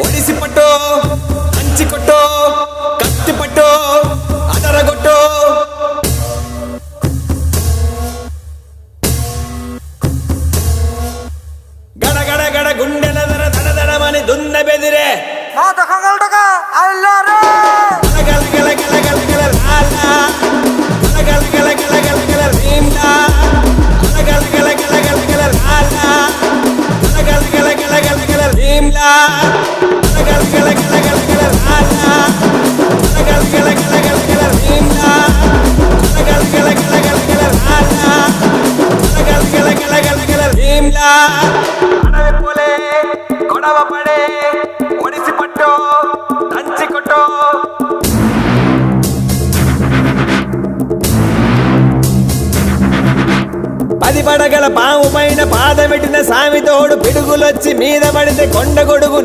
ಒಡಿಸಿ ಪಟ್ಟು ಹಂಚಿ ಕೊಟ್ಟು ಕತ್ತಿ ಪಟ್ಟು ಅದರಗೊಟ್ಟು ಗಡ ಗಡ ಗಡ ಗುಂಡೆನ ದರ ದಡ ದಡ ಮನೆ ದುಂದ ಬೆದಿರೆ ಗಲ ಗಲ ಗಲ ಗಲ ಗಲ ಲಾಲ ಗಲ ಗಲ ಗಲ ಗಲ ಗಲ ರೀಮ್ಲ ಗಲ ಗಲ ಗಲ ಗಲ ಗಲ ಲಾಲ ಗಲ ಗಲ ಗಲ ಗಲ ಗಲ ರೀಮ್ಲ ಗಲ ಗಲ ಗಲ ಗಲ ಗಲ ಲಾಲ ಗಲ ಗಲ ಗಲ ಗಲ ಗಲ ರೀಮ್ಲ ಗಲ ಗಲ ಗಲ ಗಲ ಗಲ ಲಾಲ ಗಲ ಗಲ ಗಲ ಗಲ ಗಲ ರೀಮ್ಲ ಅಡವೆ ಪೊಲೆ ಕೊಡವ ಪಡೆ ಒಡಿಸಿ ಪಟ್ಟು ಹಂಚಿ ಕೊಟ್ಟು పది పడగల పాము పైన పాదమెట్టిన సామి తోడు పిడుగులొచ్చి మీద పడితే కొండ గొడుగు